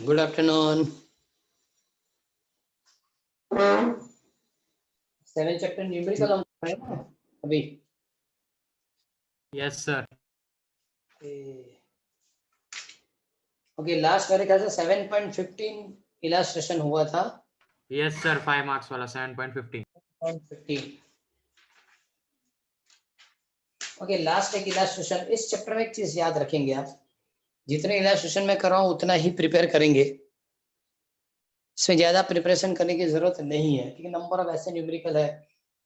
Good afternoon. 7 chapter numerical हम पढ़ रहे हैं अभी. Yes sir. Okay, last मेरे ख्याल से 7.15 illustration हुआ था. Yes sir, 5 marks वाला 7.15. 7.15. Okay, last एक illustration. इस चैप्टर में एक चीज याद रखेंगे आप, जितने illustration मैं कर रहा हूँ उतना ही प्रिपेयर करेंगे. इसमें ज्यादा प्रिपरेशन करने की जरूरत नहीं है क्योंकि नंबर ऑफ ऐसे न्यूमेरिकल है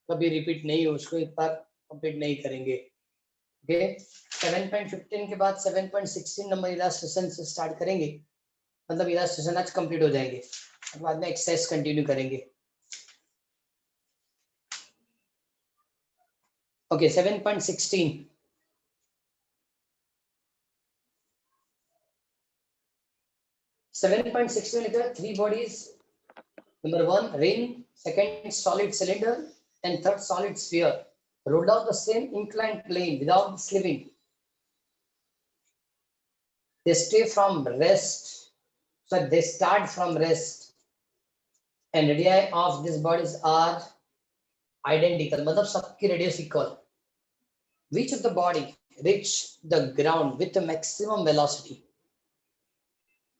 कभी रिपीट नहीं हो, उसको एक बार कंप्लीट नहीं करेंगे. ओके, 7.15 के बाद 7.16 नंबर इलास्ट्रेशन से स्टार्ट करेंगे, मतलब इलास्ट्रेशन आज कंप्लीट हो जाएंगे और बाद में एक्सरसाइज कंटिन्यू करेंगे. ओके, 7.16 7.16 लिखा है 3 bodies. Number 1 ring, second solid cylinder, and third solid sphere. Roll down the same inclined plane without slipping. They stay from rest. So they start from rest. And radii of these bodies are identical. मतलब सबकी radius equal. Which of the body reach the ground with the maximum velocity?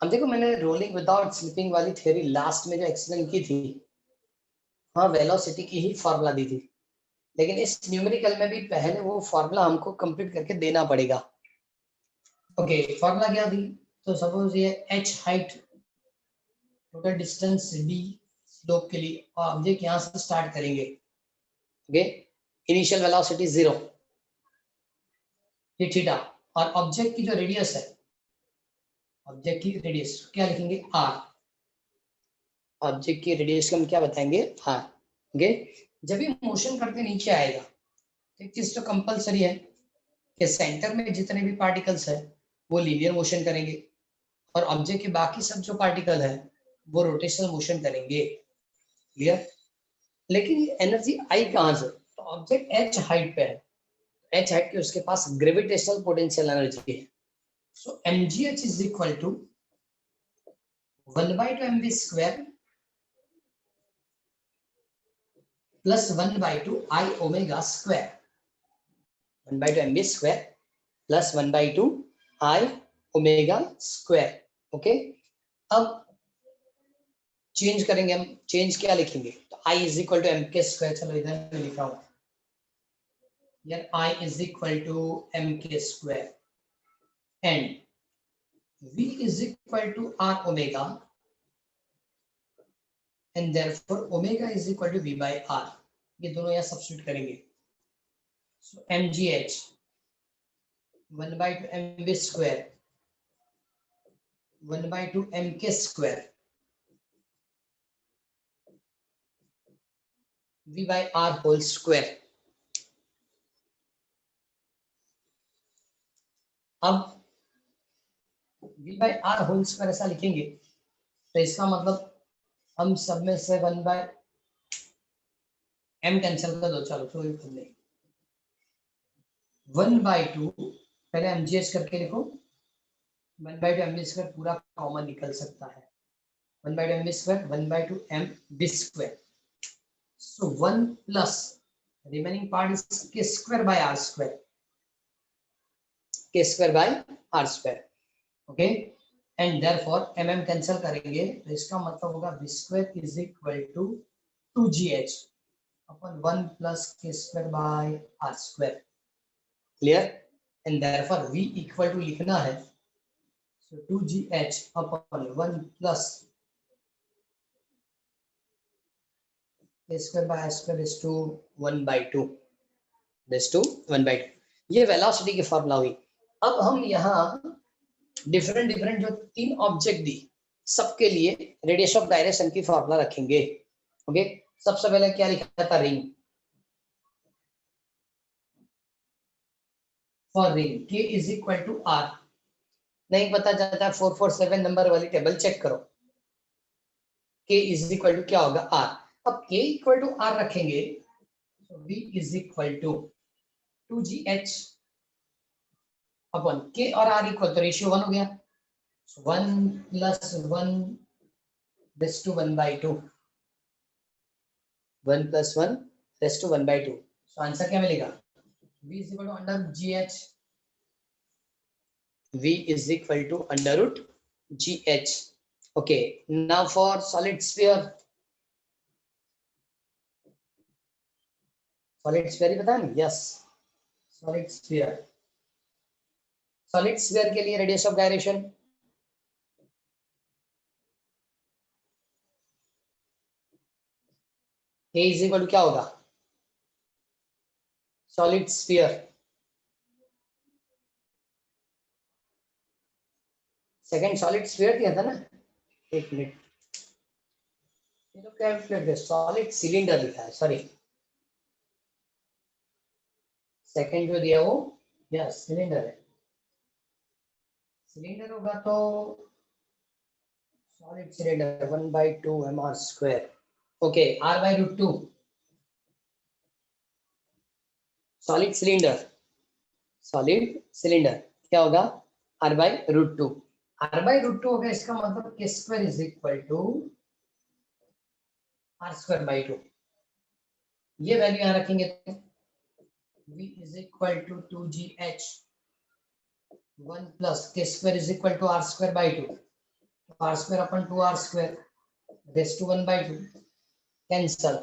अब देखो मैंने rolling without slipping वाली theory last में जो explain की थी, हाँ वेलोसिटी की ही फॉर्मूला दी थी, लेकिन इस न्यूमेरिकल में भी पहले वो फॉर्मूला हमको कंप्लीट करके देना पड़ेगा. ओके, फॉर्मूला क्या थी? तो सपोज ये h height, total distance d slope के लिए, और ऑब्जेक्ट यहां से स्टार्ट करेंगे. ओके, इनिशियल वेलोसिटी 0, ये थीटा, और ऑब्जेक्ट की जो रेडियस है, ऑब्जेक्ट की रेडियस क्या लिखेंगे? r. ऑब्जेक्ट की रेडियस को हम क्या बताएंगे? r. ओके, जब ये मोशन करके नीचे आएगा तो एक चीज तो कंपलसरी है कि सेंटर में जितने भी पार्टिकल्स है वो लीनियर मोशन करेंगे और ऑब्जेक्ट के बाकी सब जो पार्टिकल है वो रोटेशनल मोशन करेंगे. क्लियर? लेकिन ये एनर्जी आई कहां से? तो ऑब्जेक्ट h हाइट पे है, h हाइट के उसके पास ग्रेविटेशनल पोटेंशियल एनर्जी है. So mgh is equal to 1/2 mv square plus 1/2 I omega square. 1/2 mv square plus 1/2 I omega square. Okay, अब चेंज करेंगे हम. चेंज क्या लिखेंगे? तो I is equal to M K square. चलो इधर में लिखा हूं यार, I is equal to M K square and V is equal to R omega and therefore omega is equal to V by R. ये दोनों यहाँ सब्स्टिट्यूट करेंगे. So mgh 1/2 mv square 1/2 mk square v by r whole square. अब v by r whole square ऐसा लिखेंगे तो इसका मतलब हम सब में से 1/m कैंसिल कर दो. चलो कोई बात नहीं, 1/2 पहले mgh करके लिखो, 1/2 mv स्क्वायर पूरा कॉमन निकल सकता है. 1/2 mv square 1/2 mv square. So 1 plus remaining part is k square by r square. K square by r square. Okay, and therefore mm cancel करेंगे तो इसका मतलब होगा v square is equal to 2gh upon 1 plus k square by r square. Clear? And therefore v equal to लिखना है, so 2gh upon 1 plus k square by r square is to 1/2. This to 1/2. ये velocity की formula हुई. अब हम यहाँ different जो 3 object दी सबके लिए रेडियस ऑफ डायरेक्शन की फॉर्मूला रखेंगे. ओके, सबसे पहले क्या लिखा था? Ring. For ring k is equal to r. नहीं पता चलता 447 नंबर वाली टेबल चेक करो. k इज इक्वल टू क्या होगा? r. अब k इक्वल टू r रखेंगे तो v is equal to 2gh अपन k और r इक्वल तो रेशियो 1 हो गया. 1 plus 1 raised to 1 by 2. 1 plus 1 raised to 1 by 2. So answer क्या मिलेगा? V is equal to under GH. V is equal to under root GH. Okay, now for solid sphere. Solid sphere ही पता है? Yes. Solid sphere. Solid sphere के लिए radius of gyration A is equal to क्या होगा? Solid sphere. Second solid sphere दिया था ना, एक मिनट, ये लोग कैलकुलेट कर, सॉलिड सिलेंडर लिखा है, सॉरी, सेकेंड जो दिया वो यस सिलेंडर है, सिलेंडर होगा तो solid cylinder 1/2 mr², okay, r/√2, solid cylinder क्या होगा? r/√2, r/√2 होगा, इसका मतलब k² is equal to r²/2, ये वैल्यू यहाँ रखेंगे तो v is equal to 2gh 1 plus k² is equal to r²/2, r² अपन 2r² रेस टू 1/2 कैंसल,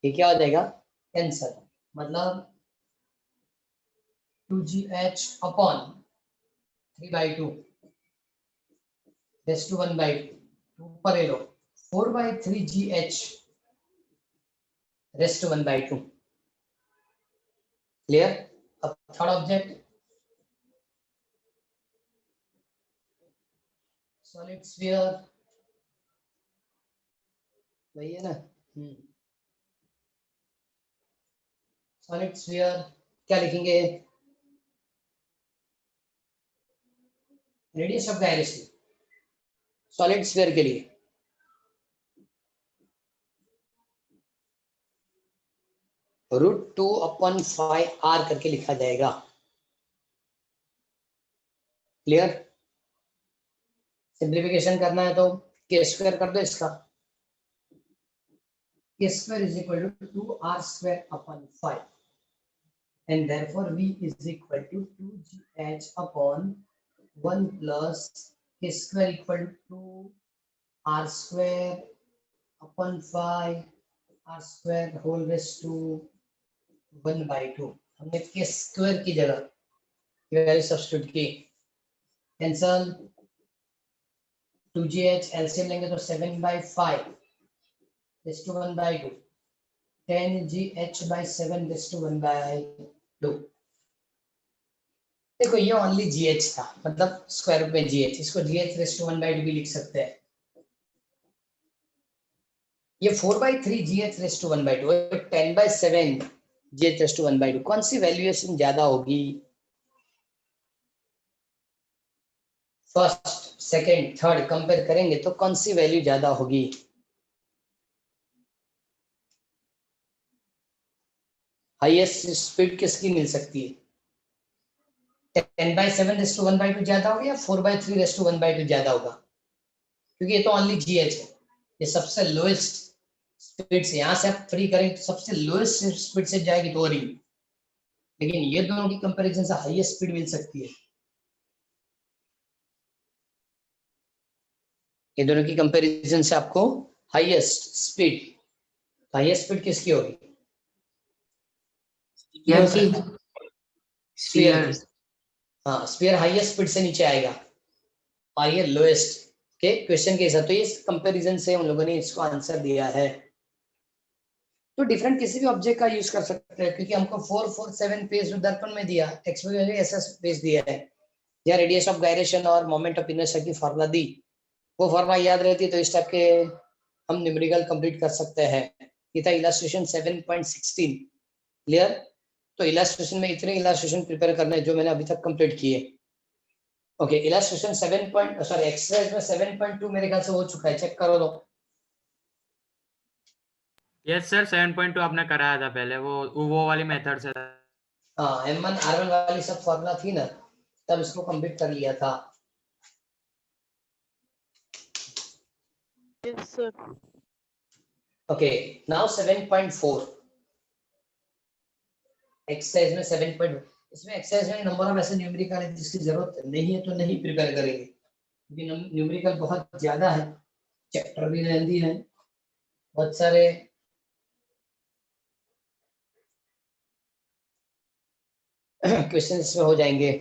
ये क्या हो जाएगा? कैंसल, मतलब 2gh अपॉन 3/2 रेस टू 1/2, ऊपर ले लो 4/3gh रेस टू 1/2, क्लियर? अब थर्ड ऑब्जेक्ट सॉलिड स्फीयर, वही है ना, सॉलिड स्फीयर क्या लिखेंगे? Radius of gyration solid sphere के लिए √2/5r करके लिखा जाएगा, क्लियर? सिंप्लीफिकेशन करना है तो k² कर दो इसका, k² is equal to 2r²/5 and therefore v is equal to 2gh upon 1 plus k² equal to r²/5 r² whole raised to 1/2, हमने k² की जगह वैल्यू सब्स्टिट्यूट की, कैंसल, 2gh एलसीएम लेंगे तो 7/5 raised to 1/2, 10gh/7 raised to 1/2, देखो ये only gh था, मतलब स्क्वायर रूट में gh, इसको gh raised to 1/2 भी लिख सकते हैं, ये 4/3 gh raised to 1/2 और 10/7 gh raised to 1/2, कौन सी वैल्यूएशन ज्यादा होगी? फर्स्ट, सेकंड, थर्ड कंपेयर करेंगे तो कौन सी वैल्यू ज्यादा होगी? हाईएस्ट स्पीड किसकी मिल सकती है? 10/7 raised to 1/2 ज्यादा होगा या 4/3 raised to 1/2 ज्यादा होगा? क्योंकि ये तो ओनली gh है, ये सबसे लोएस्ट स्पीड से, यहाँ से आप 3 करेंगे तो सबसे लोएस्ट स्पीड से जाएगी तो रही, लेकिन ये दोनों की कंपैरिजन से हाईएस्ट स्पीड मिल सकती है, ये दोनों की कंपैरिजन से आपको हाईएस्ट स्पीड किसकी होगी? स्फीयर, हाँ, स्फीयर हाईएस्ट स्पीड से नीचे आएगा और ये लोएस्ट के क्वेश्चन के हिसाब, तो ये कंपैरिजन से उन लोगों ने इसको आंसर दिया है, तो डिफरेंट किसी भी ऑब्जेक्ट का यूज कर सकते हैं, क्योंकि हमको 447 पेज दर्पण में दिया, टेक्स्ट बुक में ऐसा पेज दिया है, या रेडियस ऑफ गायरेशन और मोमेंट ऑफ इनर्शिया की फार्मूला दी, वो फार्मूला याद रहती है तो इस टाइप के हम न्यूमेरिकल कंप्लीट कर सकते हैं। ये था इलस्ट्रेशन 7.16, क्लियर? तो इलस्ट्रेशन में इतने इलस्ट्रेशन प्रिपेयर करने जो मैंने अभी तक कंप्लीट किए। Okay, illustration 7. सॉरी एक्सरसाइज में 7.2 मेरे ख्याल से हो चुका है, चेक करो तो। यस सर, 7.2 आपने कराया था पहले, वो वाली मेथड से था। हाँ, M1 R1 वाली सब फॉर्मूला थी ना, तब इसको कंप्लीट कर लिया था। Yes, sir. Okay, now 7.4 exercise में 7. इसमें एक्सरसाइज में नंबर ऑफ ऐसे न्यूमेरिकल है जिसकी जरूरत नहीं है तो नहीं प्रिपेयर करेंगे, क्योंकि न्यूमेरिकल बहुत ज्यादा है, चैप्टर भी लेंदी है, बहुत सारे क्वेश्चन इसमें हो जाएंगे।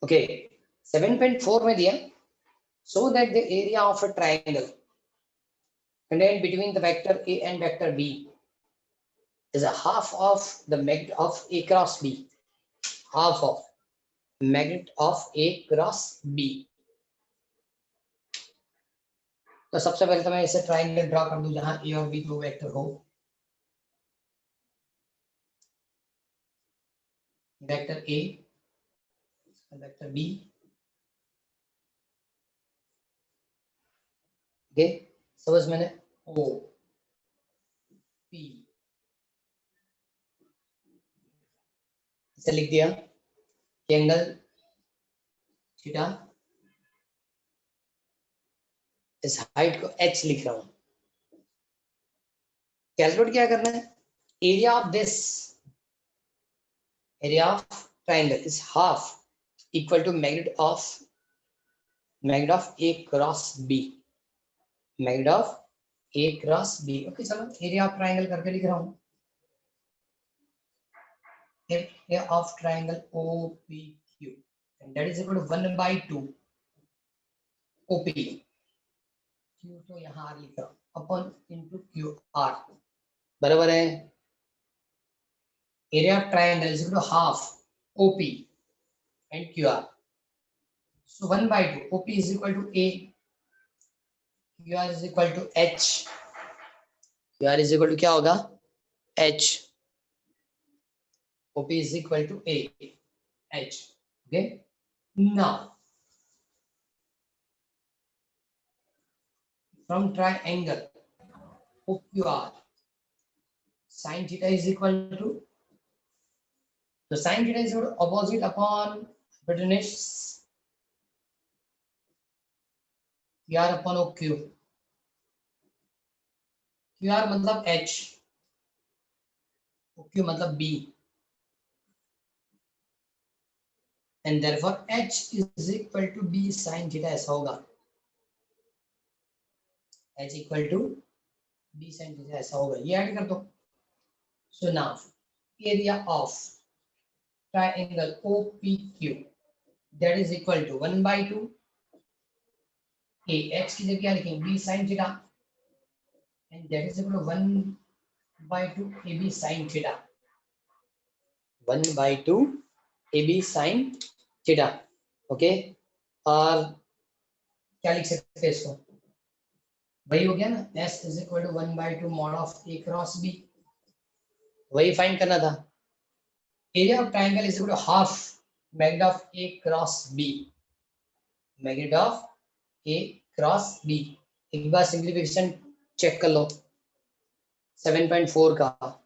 ओके 7.4 में दिया, so that the area of a triangle contained between the vector A and vector B is a half of the magnitude of A cross B, half of magnitude of A cross B। तो सबसे पहले तो मैं इसे triangle draw कर दूं जहां A और B दो वेक्टर हो, vector A vector B। Okay suppose मैंने O P इसे लिख दिया, एंगल थीटा, इस हाइट को h लिख रहा हूं। कैलकुलेट क्या करना है, area of this, area of triangle is half equal to magnitude of A cross B, magnitude of A cross B। Okay चलो एरिया ऑफ ट्राइंगल करके लिख रहा हूं, area of triangle OPQ and that is equal to 1/2 OP, Q तो यहाँ R लिखा अपन into QR बराबर है, area of triangle is equal to half OP and QR, so 1/2 OP is equal to A, QR is equal to H, QR is equal to क्या होगा H, OP is equal to A H। okay now from triangle OQR sin theta is equal to, so sin theta is equal to opposite upon hypotenuse QR upon OQ, QR मतलब H, OQ मतलब B, and therefore H is equal to B sin theta, ऐसा होगा H equal to B sin theta ऐसा होगा, ये add कर दो। So now area of triangle OPQ that is equal to 1/2 A, H की जगह क्या लिखेंगे B sin theta and that is equal to 1/2 AB sin theta, 1/2 AB sin theta। Okay और क्या लिख सकते हैं इसको, वही हो गया ना S is equal to 1/2 mod of A cross B, वही फाइंड करना था। Area of triangle is equal to half magnitude of A cross B, magnitude of A cross B। एक बार सिंप्लीफिकेशन चेक कर लो 7.4 का,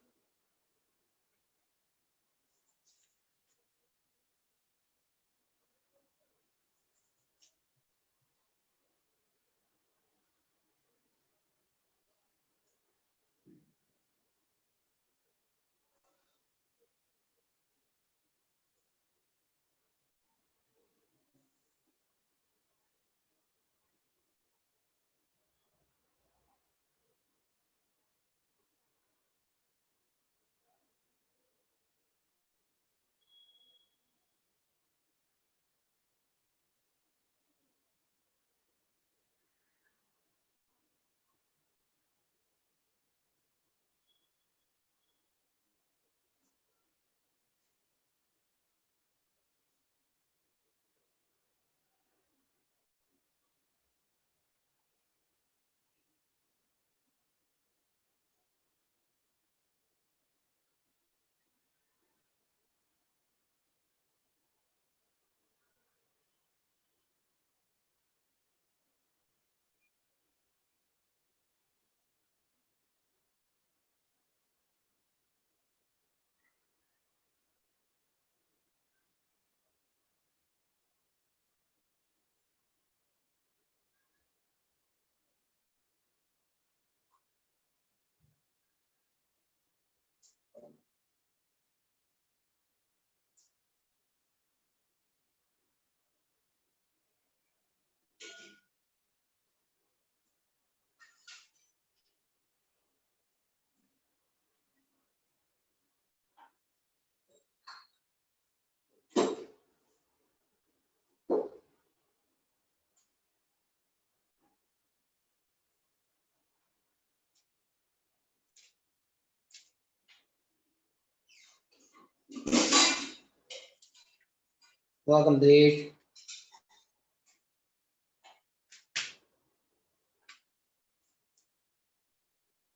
हुआ कंप्लीट।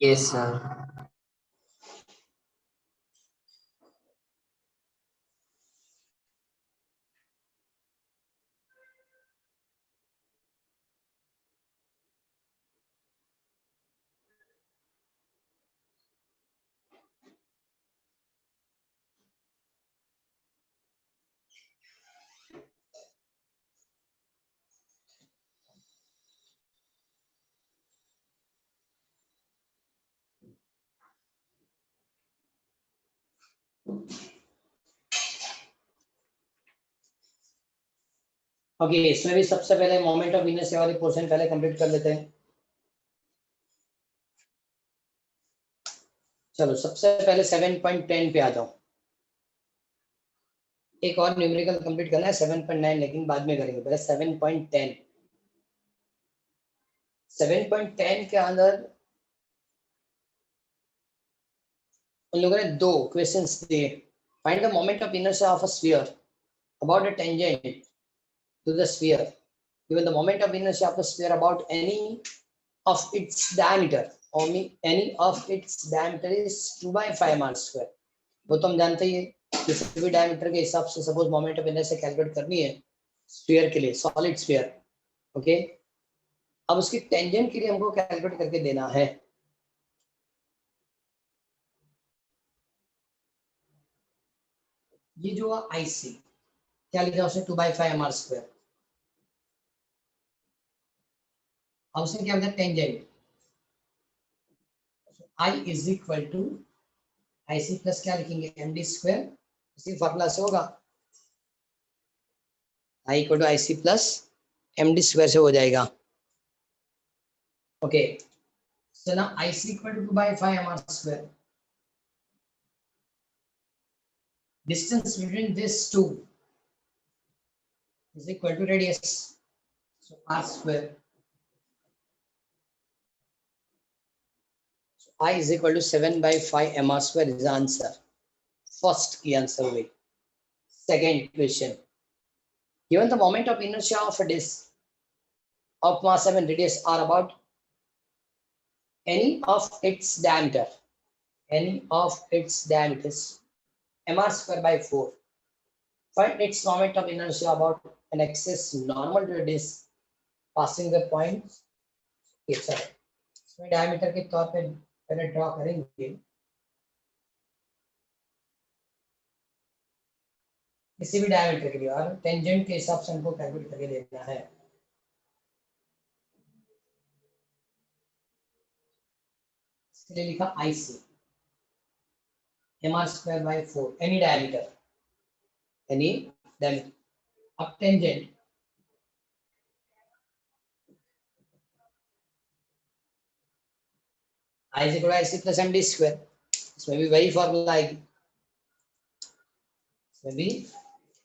Yes sir. ओके, इसमें भी सबसे पहले मोमेंट ऑफ इनर्शिया वाली पोर्शन पहले कंप्लीट कर लेते हैं। चलो सबसे पहले 7.10 पे आ जाओ। एक और न्यूमेरिकल कंप्लीट करना है 7.9, लेकिन बाद में करेंगे, पहले 7.10। 7.10 के अंदर उन लोगों ने दो क्वेश्चंस दिए। Find the moment of inertia of a sphere about a tangent to the sphere, given the moment of inertia of the sphere about any of its diameter, or any of its diameter is 2/5 m²। वो तो हम जानते ही है, किसी भी diameter के हिसाब से suppose moment of inertia calculate करनी है स्फीयर के लिए, सॉलिड स्फीयर। ओके, अब उसकी टेंजेंट के लिए हमको कैलकुलेट करके देना है। ये जो आईसी क्या लिखा उसने 2/5 m²। अब उसने क्या बताया tangent, I is equal to IC plus क्या लिखेंगे md², इसी फॉर्मूला से होगा। I equal to IC plus md² से हो जाएगा। Okay, so now IC equal to 2/5 m²। Distance between these two is equal to radius, so r²। So I is equal to 7/5 m² is the answer। First key answer way। Second question, given the moment of inertia of a disk of mass 7 radius are about any of its diameter, any of its diameters mr²/4, find its moment of inertia about an axis normal to a disk passing the point। इसमें diameter के तौर पे पहले draw करेंगे, किसी भी diameter के लिए, और टेंजेंट के हिसाब से हमको कैलकुलेट करके देना है। इसके लिए लिखा IC mr²/4 any diameter, any diameter. अब tangent I is equal to IC plus md², इसमें भी वही फॉर्मूला आएगी, इसमें भी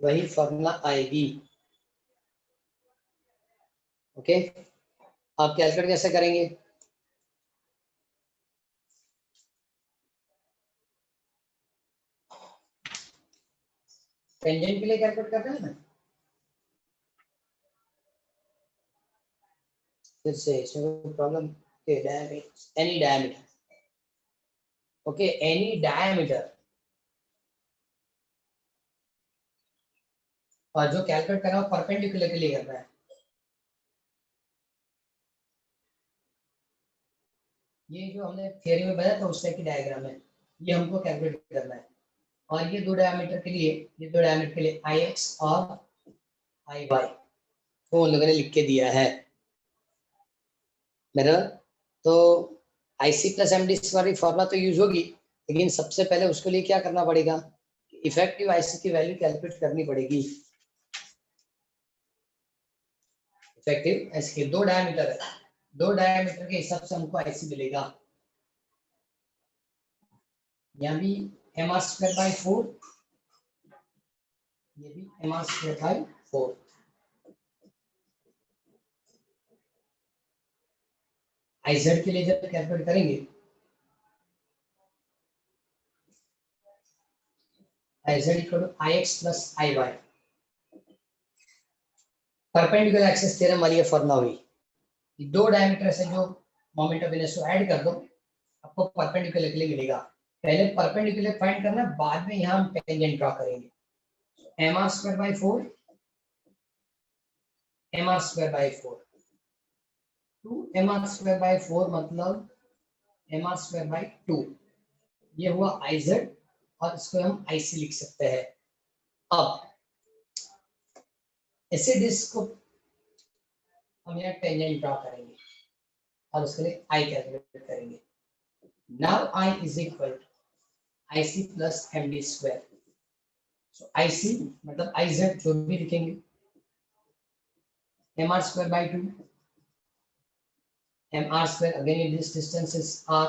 वही फॉर्मूला आएगी। ओके, आप कैलकुलेट कैसे करेंगे, टेंजेंट के लिए कैलकुलेट करते हैं ना, फिर से इसमें प्रॉब्लम के diameter, any diameter. Okay, any diameter, और जो कैलकुलेट करना है परपेंडिकुलर के लिए करना है। ये जो हमने थियरी में बताया था उस टाइप की डायग्राम है, ये हमको कैलकुलेट करना है। और ये दो डायमीटर के लिए, ये दो डायमीटर के लिए IX और IY वो उन लोगों ने लिख के दिया है मेरा। तो IC प्लस md² वाली फॉर्मूला तो यूज होगी, लेकिन सबसे पहले उसके लिए क्या करना पड़ेगा, इफेक्टिव IC की वैल्यू कैलकुलेट करनी पड़ेगी। इफेक्टिव IC के दो डायमीटर है, दो डायमीटर के हिसाब से हमको IC मिलेगा। यहाँ भी mr²/4, ये भी mr²/4। IZ के लिए जब कैलकुलेट करेंगे, IZ equal to IX plus IY, perpendicular axis theorem वाली फॉर्मूला हुई, दो डायमीटर से जो मोमेंट ऑफ इनर्शिया ऐड कर दो, आपको परपेंडिकुलर के लिए मिलेगा। पहले परपेंडिकुलर फाइंड करना, बाद में यहाँ हम टेंजेंट ड्रॉ करेंगे। mr²/4 mr²/4 2 mr²/4 मतलब mr²/2, ये हुआ Iz और इसको हम Ic लिख सकते हैं। अब इसी डिस्क को हम यहाँ टेंजेंट ड्रॉ करेंगे और उसके लिए I कैलकुलेट करेंगे। Now I is equal to IC plus MD²। So IC मतलब Iz जो भी लिखेंगे, mr²/2 mr², again this distance is r.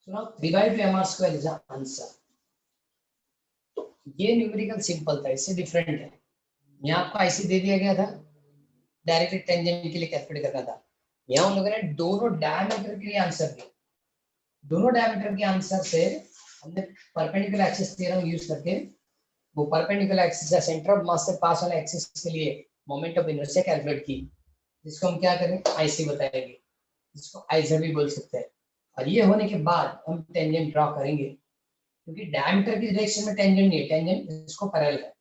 So now 3/2 mr² is the answer. ये न्यूमेरिकल सिंपल था, इससे डिफरेंट है। यहाँ आपको IC दे दिया गया था, डायरेक्टली टेंजेंट के लिए कैलकुलेट करना था। यहाँ उन लोगों ने दोनों डायमीटर के लिए आंसर दिया, दोनों डायमीटर के आंसर से हमने परपेंडिकुलर एक्सिस थ्योरम यूज करके वो परपेंडिकुलर एक्सिस या सेंटर ऑफ मास से पास वाले एक्सिस के लिए मोमेंट ऑफ इनर्शिया कैलकुलेट की, जिसको हम क्या करेंगे IC बताएंगे, जिसको Iz भी बोल सकते हैं। और ये होने के बाद हम टेंजेंट ड्रॉ करेंगे, क्योंकि डायमीटर की डायरेक्शन में टेंजेंट नहीं है, टेंजेंट इसको पैरेलल है,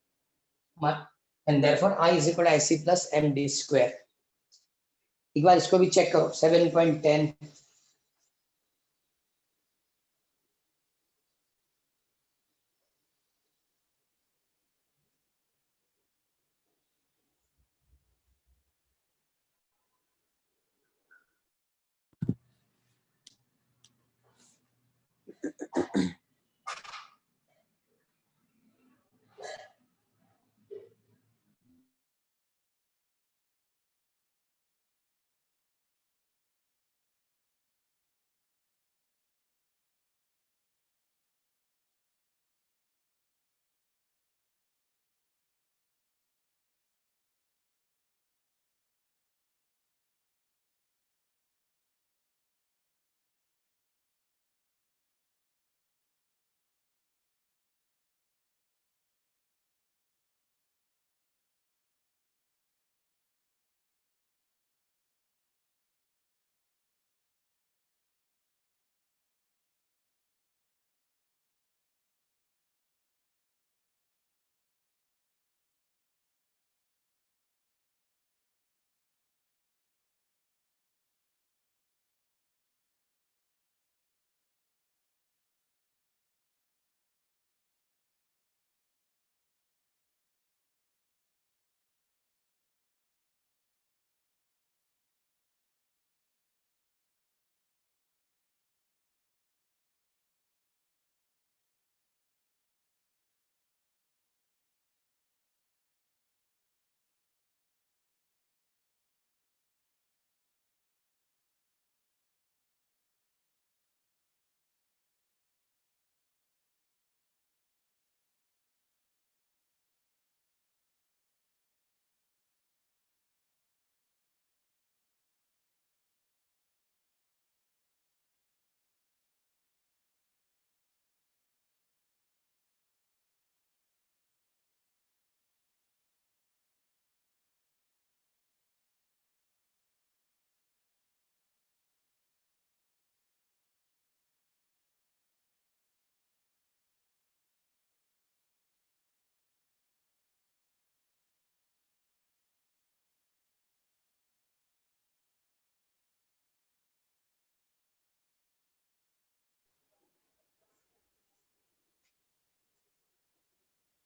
and therefore I is equal to IC plus MD²। एक बार इसको भी चेक करो, 7.10।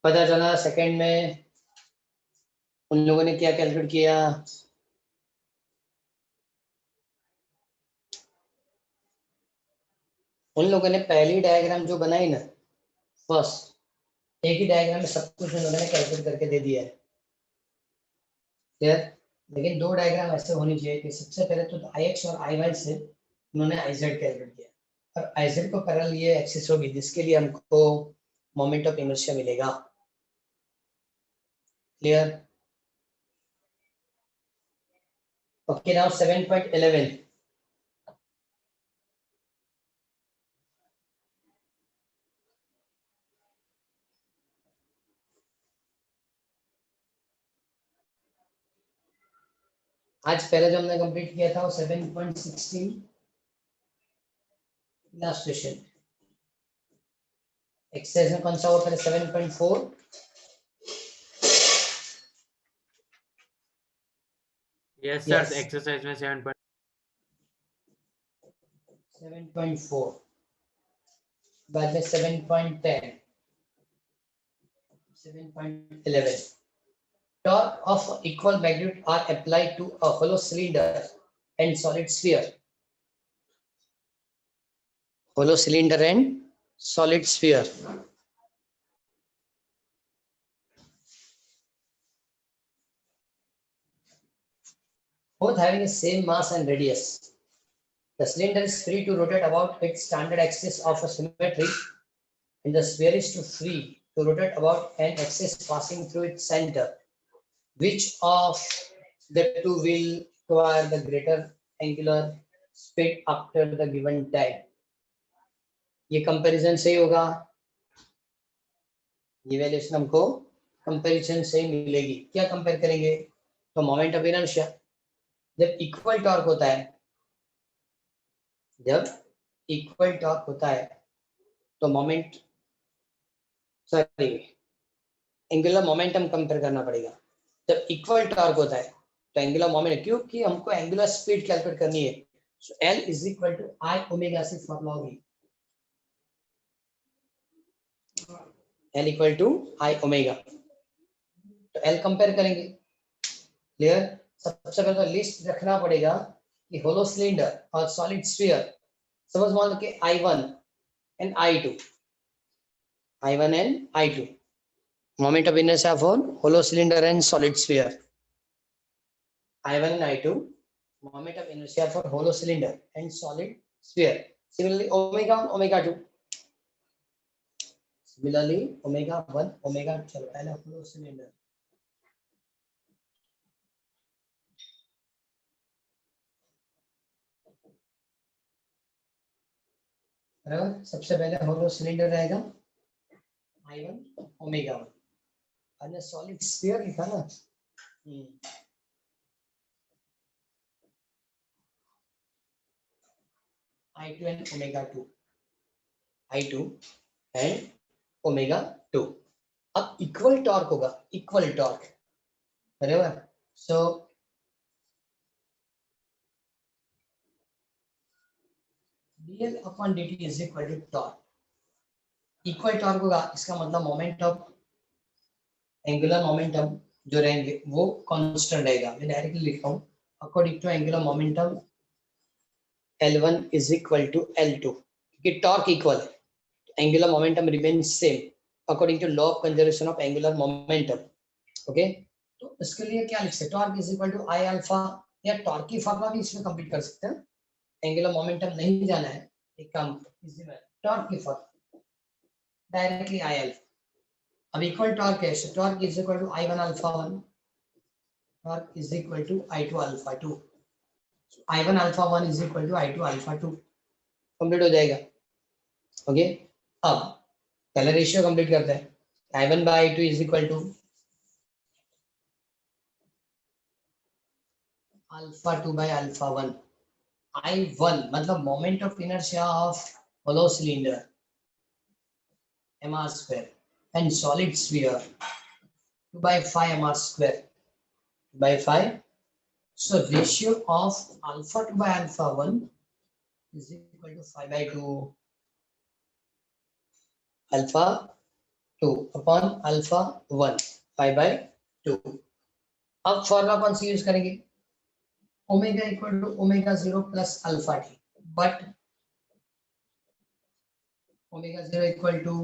पता चला सेकंड में उन लोगों ने क्या कैलकुलेट किया। उन लोगों ने पहली डायग्राम जो बनाई ना, फर्स्ट एक ही डायग्राम में सब कुछ उन्होंने कैलकुलेट करके दे दिया है, क्लियर। लेकिन दो डायग्राम ऐसे होनी चाहिए कि सबसे पहले तो Ix और Iy से उन्होंने Iz कैलकुलेट किया और Iz को पैरेलल ये एक्सिस होगी, जिसके लिए हमको मोमेंट ऑफ इनर्शिया मिलेगा, क्लियर। Okay, now 7.11। आज पहले जो हमने कंप्लीट किया था वो 7.16 इलास्ट्रेशन। एक्सरसाइज में कौन सा हुआ पहले? 7.4 यस सर, Yes. एक्सरसाइज में 7.4 बाद में 7.10 7.11 torque of equal magnitude are applied to a hollow cylinder and solid sphere. Hollow cylinder and solid sphere. Both having the same mass and radius. The cylinder is free to rotate about its standard axis of a symmetry, and the sphere is free to rotate about an axis passing through its center. Which of the two will require the greater angular speed after the given time? ये comparison से ही होगा, ये valuation हमको comparison से ही मिलेगी। क्या compare करेंगे? तो मोमेंट ऑफ इनर्शिया। जब इक्वल टॉर्क होता है, तो मोमेंट एंगुलर मोमेंटम कंपेयर करना पड़ेगा। जब इक्वल टॉर्क होता है तो एंगुलर मोमेंट, क्योंकि हमको एंगुलर स्पीड कैलकुलेट करनी है, so L is equal to I omega से फॉर्मूला होगी, L equal to I omega. तो L कंपेयर करेंगे। क्लियर? सबसे पहले तो लिस्ट रखना पड़ेगा कि होलो सिलेंडर और सॉलिड स्फीयर, सपोज मान लो कि I1 and I2 moment of inertia for hollow cylinder and solid sphere. I1 and I2 moment of inertia for hollow cylinder and solid sphere. Similarly, omega 1, omega 2. Similarly, omega 1, omega 2. चलो पहले hollow cylinder. बराबर, सबसे पहले hollow cylinder रहेगा I1 omega 1. हमने solid sphere लिखा ना, I2 and omega 2. I2 and omega 2. अब इक्वल टॉर्क होगा, इक्वल टॉर्क, बराबर। सो dl upon dt is equal to torque. Equal torque होगा, इसका मतलब मोमेंट ऑफ एंगुलर मोमेंटम जो रहेंगे वो कांस्टेंट रहेगा। मैं डायरेक्टली लिखता हूँ, according to angular momentum L1 is equal to L2, क्योंकि टॉर्क इक्वल है, angular momentum remains same according to law of conservation of angular momentum. Okay, तो इसके लिए क्या लिख सकते हैं? Torque is equal to I alpha, या टॉर्क की फॉर्मूला भी इसमें कंप्लीट कर सकते हैं। एंगुलर मोमेंटम नहीं जाना है, एक काम इजी में टॉर्क की फॉर्मूला डायरेक्टली I अल्फा। अब इक्वल टॉर्क है, so torque is equal to I1 alpha 1, torque is equal to I2 alpha 2, I1 alpha 1 is equal to I2 alpha 2। Complete हो जाएगा। ओके, अब पहले रेशियो कंप्लीट करते हैं। I1 by I2 is equal to alpha 2 by alpha 1। I1 मतलब moment of inertia of hollow cylinder mr square and solid sphere 2 by 5 mr square by 5. So ratio of alpha 2 by alpha 1 is equal to 5 by 2 alpha 2 upon alpha 1 5 by 2. अब formula कौन सी use करेंगे? Omega equal to omega 0 plus alpha t, but omega 0 equal to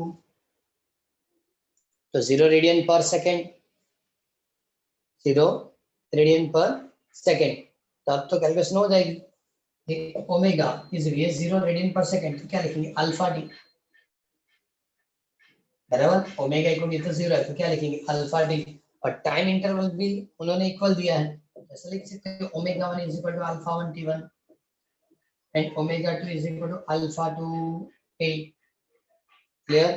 तो 0 radian per second, 0 radian per second. तो अब तो calculation हो जाएगी। Omega is 0 radian per second, तो क्या लिखेंगे? अल्फा टी, बराबर। ओमेगा इक्वल टू 0 है तो क्या लिखेंगे? अल्फा टी, और टाइम इंटरवल भी उन्होंने इक्वल दिया है, ऐसा लिख सकते हैं omega 1 is equal to alpha 1 t1 and omega 2 is equal to alpha 2 t। Clear?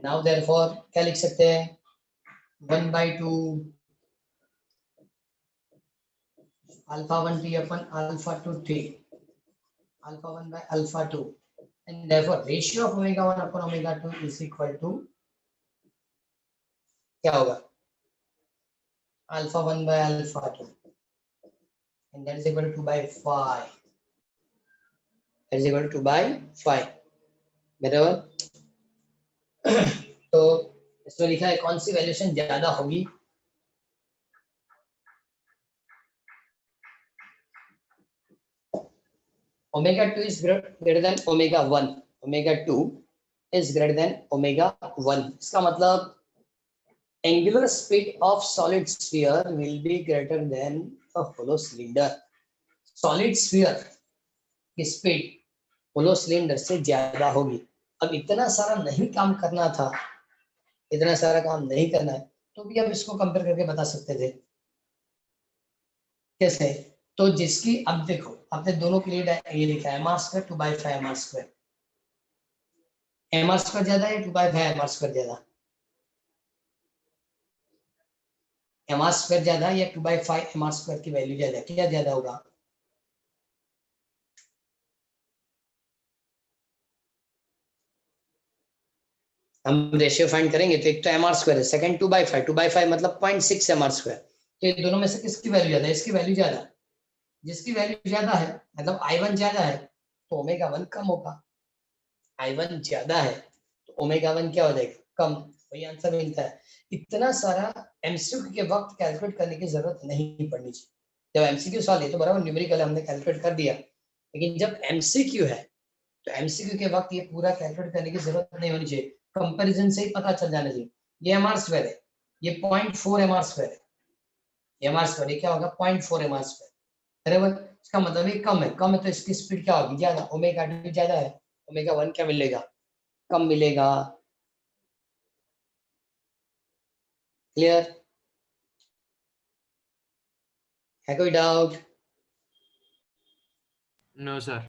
Now therefore क्या लिख सकते हैं? 1/2 alpha 1 t upon alpha 2 t, alpha 1 by alpha 2, and therefore ratio of omega 1 upon omega 2 is equal to क्या होगा, alpha 1 by alpha 2, and that is equal to 2 by 5, that is equal to 2 by 5, बराबर। तो इसमें लिखा है कौन सी valuation ज्यादा होगी, omega 2 is greater than omega 1, omega 2 is greater than omega 1, इसका मतलब angular speed of solid sphere will be greater than a hollow cylinder, solid sphere की स्पीड होलो सिलेंडर से ज्यादा होगी। अब इतना सारा नहीं काम करना था, इतना सारा काम नहीं करना है, तो भी हम इसको कंपेयर करके बता सकते थे। कैसे? तो जिसकी, अब देखो आपने दोनों के लिए ये लिखा है mr² 2/5 mr², mr² ज्यादा है 2/5 mr² ज्यादा, mr² ज्यादा या 2/5 mr² की वैल्यू ज्यादा, क्या ज्यादा होगा? हम रेशियो फाइंड करेंगे तो एक तो mr² है, सेकंड 2/5, 2/5 मतलब 0.6 mr², तो ये दोनों में से किसकी वैल्यू ज्यादा है? इसकी वैल्यू ज्यादा, जिसकी वैल्यू ज्यादा है मतलब I1 ज्यादा है तो ओमेगा 1 कम होगा, I1 ज्यादा है तो ओमेगा 1 क्या हो जाएगा? कम, वही आंसर मिलता है। इतना सारा एमसीक्यू के वक्त कैलकुलेट करने की जरूरत नहीं पड़नी चाहिए। जब एमसीक्यू सॉल्व है तो बराबर न्यूमेरिकल हमने कैलकुलेट कर दिया, लेकिन जब एमसीक्यू है तो एमसीक्यू के वक्त ये पूरा कैलकुलेट करने की जरूरत नहीं होनी चाहिए, कंपैरिजन से ही पता चल जाना चाहिए। ये mr² है, ये 0.4 mr² है, mr² ये क्या होगा? 0.4 mr², बराबर। इसका मतलब ये कम है, कम है तो इसकी स्पीड क्या होगी? ज्यादा, ओमेगा 2 ज्यादा है, ओमेगा 1 क्या मिलेगा? कम मिलेगा। क्लियर है? कोई doubt? No sir.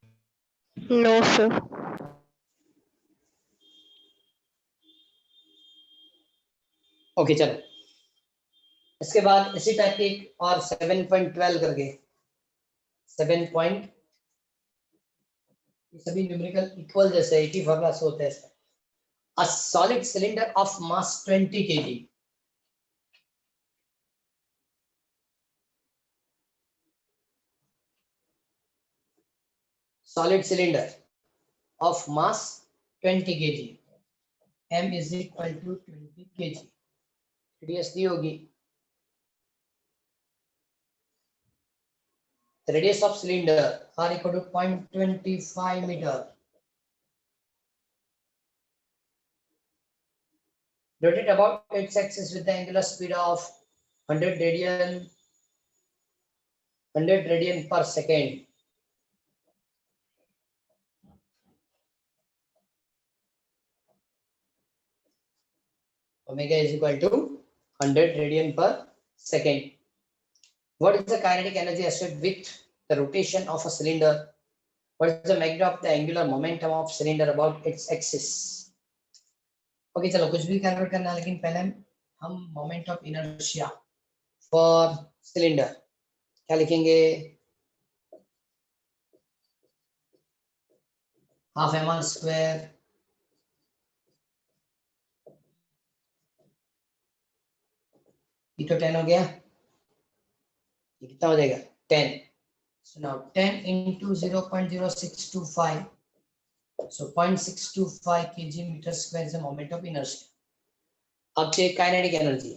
No, sir. Okay चलो, इसके बाद इसी टाइप की एक और 7.12 करके 7 पॉइंट, सभी न्यूमेरिकल इक्वल जैसे एक ही फॉर्मूला से होते हैं। A solid cylinder of mass 20 kg, solid cylinder of mass 20 kg, m is equal to 20 kg, radius दी होगी, radius of cylinder r equal to 0.25 meter, rotate about its axis with the angular speed of 100 radian per second, omega is equal to 100 radian per second. What is the kinetic energy associated with the rotation of a cylinder? What is the magnitude of the angular momentum of cylinder about its axis? Okay चलो कुछ भी calculate करना है, लेकिन पहले हम moment of inertia for cylinder क्या लिखेंगे? हाफ mr², ये तो 10 हो गया, ये कितना हो जाएगा? 10. So now 10 into 0.0625, so 0.625 kg meter square is the moment of inertia. अब check kinetic energy,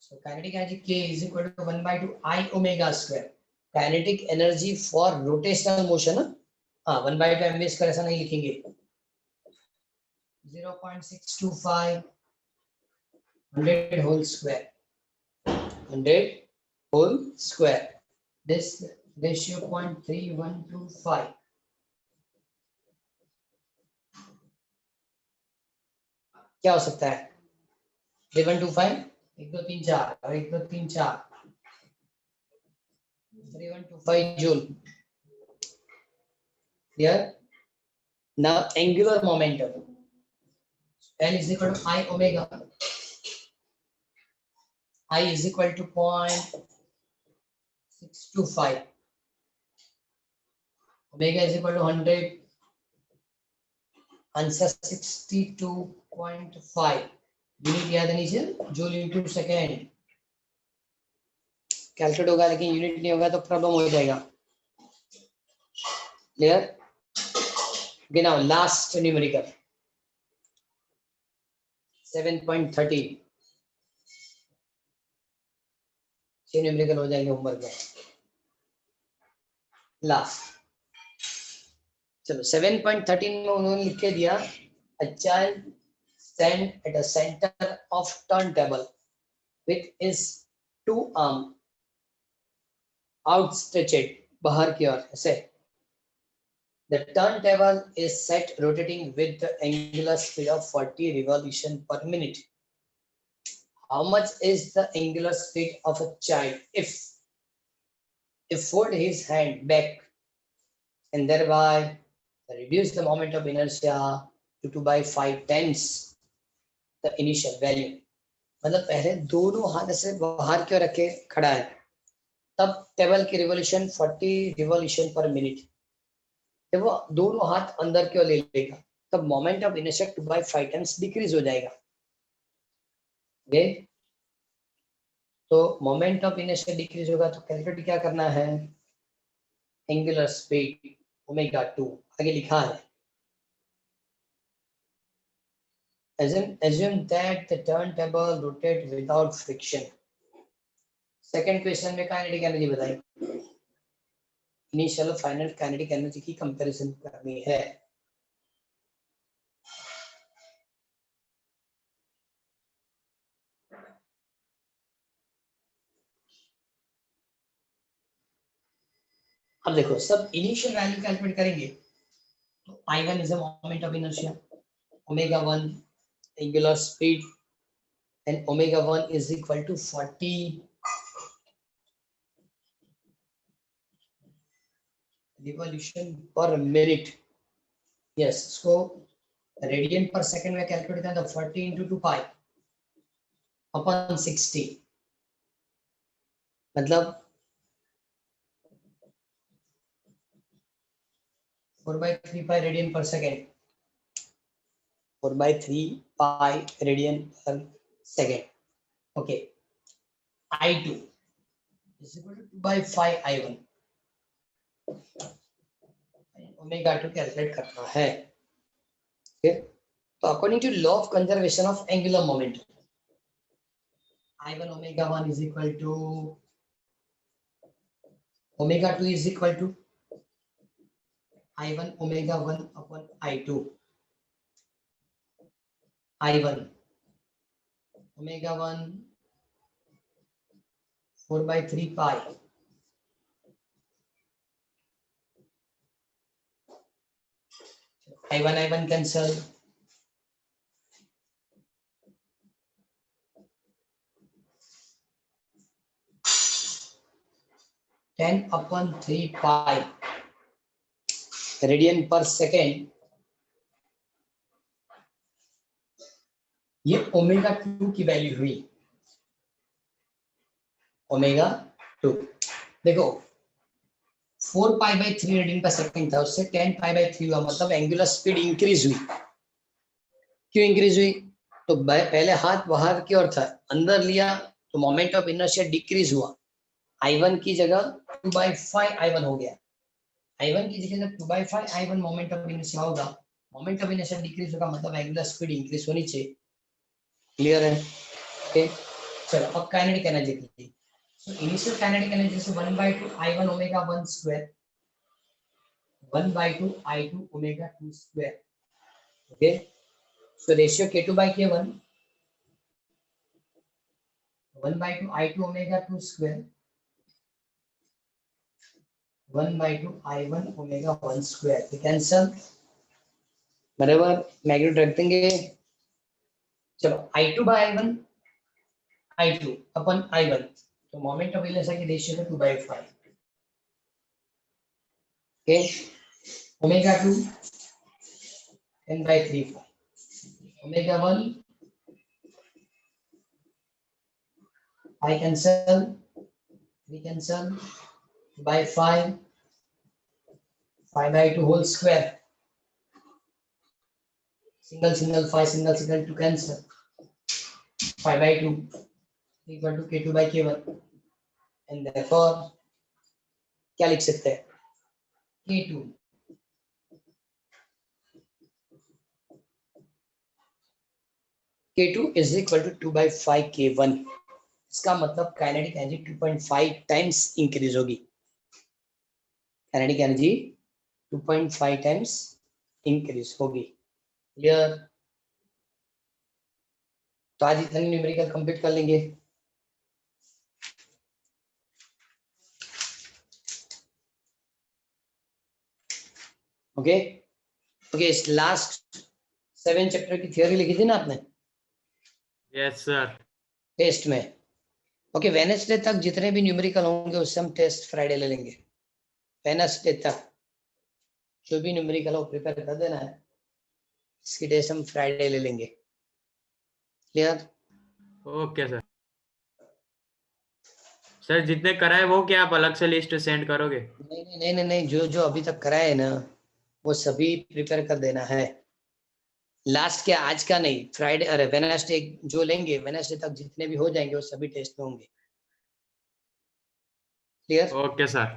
so kinetic energy K is equal to 1/2 I omega square, kinetic energy for rotational motion, हाँ 1/2 mv square ऐसा नहीं लिखेंगे, 0.625 100 whole square, 100 whole square, this ratio 0.3125, क्या हो सकता है? 3125, 1 2 3 4 और 1 2 3 4, 3125 joule. Clear? Now angular momentum L is equal to I omega, I is equal to 6 to 5. Omega is equal to 100. Answer 62.5. Unit याद है नीचे, जूल इंटू सेकेंड. कैलकुलेट होगा लेकिन यूनिट नहीं होगा तो प्रॉब्लम हो जाएगा. Clear? Okay, now last numerical 7.30. 6 numerical हो जाएंगे होमवर्क में. लास्ट. चलो 7.13 में उन्होंने लिख के दिया, a child stand at a center of turntable with his two arm outstretched बाहर की ओर ऐसे. The turntable is set rotating with the angular speed of 40 revolution per minute. How much is the angular speed of a child if fold his hand back and thereby reduce the moment of inertia to 2/5 times the initial value. मतलब पहले दोनों हाथ से बाहर क्यों रखे खड़ा है, तब टेबल की रिवॉल्यूशन 40 रिवॉल्यूशन पर मिनट. जब वो दोनों हाथ अंदर क्यों ले लेगा तब moment of inertia 2/5 times decrease हो जाएगा. ओके, तो मोमेंट ऑफ इनर्शिया डिक्रीज होगा तो कैलकुलेट क्या करना है, एंगुलर स्पीड ओमेगा 2 आगे लिखा है. Assume that the turntable rotate without friction. Second question में काइनेटिक एनर्जी बताई, इनिशियल और फाइनल काइनेटिक एनर्जी की कंपैरिजन करनी है. अब देखो सब इनिशियल वैल्यू कैलकुलेट करेंगे तो I1 is a moment of inertia, omega 1 angular speed and omega 1 is equal to 40 revolution per minute. Yes, so radian per second में कैलकुलेट करते हैं तो 40 into 2 pi upon 60 मतलब 4/3 pi radian per second. 4/3 pi radian per second. Okay, I2 is equal to 2/5 I1. Omega 2 calculate करना है. Okay, तो according to law of conservation of angular momentum, I1 omega 1 is equal to omega 2 is equal to I1 omega 1 upon I2. I1 omega 1 4/3 pi I1 cancel. Ten upon 3 pi radian per second. ये omega 2 की value हुई, omega 2. देखो 4 pi/3 radian per second था, उससे 10 pi/3 हुआ, मतलब angular speed increase हुई. क्यों इंक्रीज हुई, तो पहले हाथ बाहर की ओर था, अंदर लिया तो मोमेंट ऑफ इनर्शिया डिक्रीज हुआ. I1 की जगह 2/5 I1 हो गया. I1 की जगह 2/5 I1 मोमेंट ऑफ इनर्शिया होगा, मोमेंट ऑफ इनर्शिया डिक्रीज होगा मतलब एंगुलर स्पीड इंक्रीज होनी चाहिए. क्लियर है? ओके, चलो अब काइनेटिक एनर्जी की. सो इनिशियल काइनेटिक एनर्जी से 1/2 I1 omega 1 square 1/2 I2 omega 2 square. Okay, so ratio K2/K1 1/2 I2 omega 2 square 1/2 I1 omega 1 square. Cancel, बराबर मैग्नीट्यूड रख देंगे. चलो I2/I1 I2 अपन I1, तो मोमेंट ऑफ इनर्शिया की रेशियो है 2/5. Okay, omega 2 10/3 omega 1 I cancel 3 cancel by 5 by 2 whole square, single 5 single to cancel, 5 by 2 equal to k2 by k1 and therefore क्या लिख सकते हैं k2 is equal to 2 by 5 k1। इसका मतलब kinetic energy 2.5 times increase होगी, kinetic energy 2.5 times increase होगी। Clear? तो आज इतने न्यूमेरिकल कंप्लीट कर लेंगे। ओके ओके, इस लास्ट 7 चैप्टर की थ्योरी लिखी थी ना आपने यस सर। टेस्ट में? ओके, वेडनेसडे तक जितने भी न्यूमेरिकल होंगे उससे हम टेस्ट फ्राइडे ले लेंगे। वेडनेसडे तक जो भी न्यूमेरिकल हो प्रिपेयर कर देना है, इसकी टेस्ट हम फ्राइडे ले लेंगे। क्लियर? Okay sir. सर जितने कराए वो क्या आप अलग से लिस्ट सेंड करोगे? नहीं, जो जो अभी तक कराए ना वो सभी प्रिपेयर कर देना है। लास्ट क्या, आज का नहीं, फ्राइडे अरे वेडनेसडे जो लेंगे, वेडनेसडे तक जितने भी हो जाएंगे वो सभी टेस्ट में होंगे। क्लियर? Okay sir.